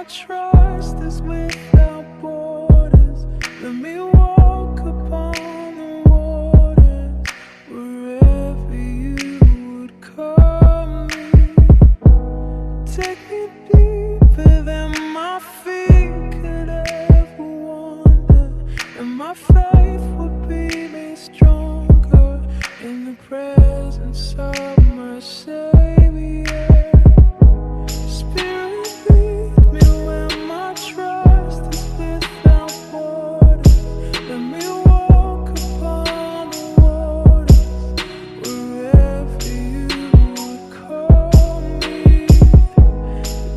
trust is without borders. Let me walk upon the waters wherever you would call me. Take me deeper than my feet could ever wander, and my faith would be made stronger in the presence of my Savior. Spirit, lead me where my trust is without borders. Let me walk upon the waters wherever you would call me.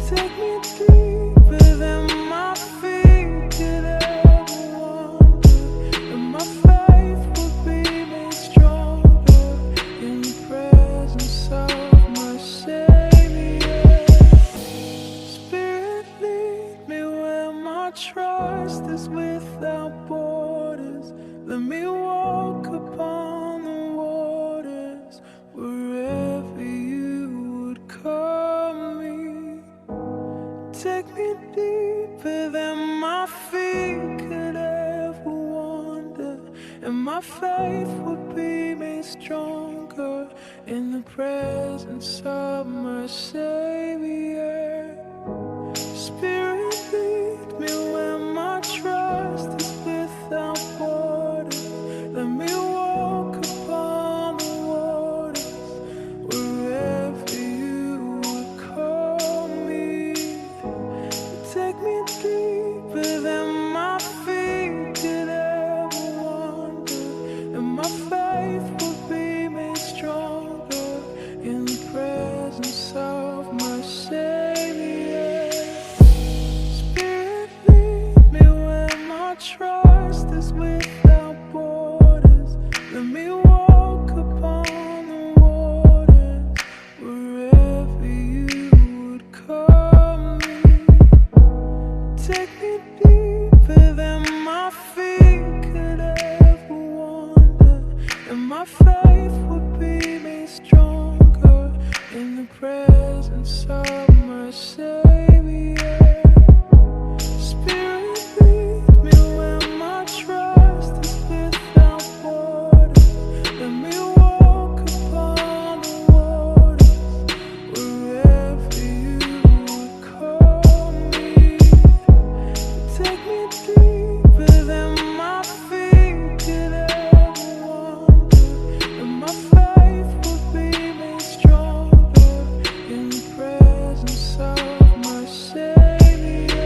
Take me deeper than my feet could ever wander, and my faith would be made stronger in the presence of my Savior. Spirit, lead me where my trust is without borders. Let me walk upon the waters wherever you would call me. Take me deeper than my feet could ever wander, and my faith would be made stronger in the presence of my Savior. Spirit, lead me where my trust is without borders. Let me walk upon the waters wherever you would call me. Take me deeper than my feet could ever wander, and my faith would be made stronger in the presence of my Savior. Spirit, lead me where my trust is without borders. Let me walk upon the waters wherever you would call me. Take me deeper than my feet could ever wander, and my faith would be made stronger in the presence of my Savior. Spirit, lead me where my trust is without borders. Let me walk upon the waters wherever you would call me. Take me deeper than my feet could ever wander, and my faith would be made stronger in the presence of my Savior.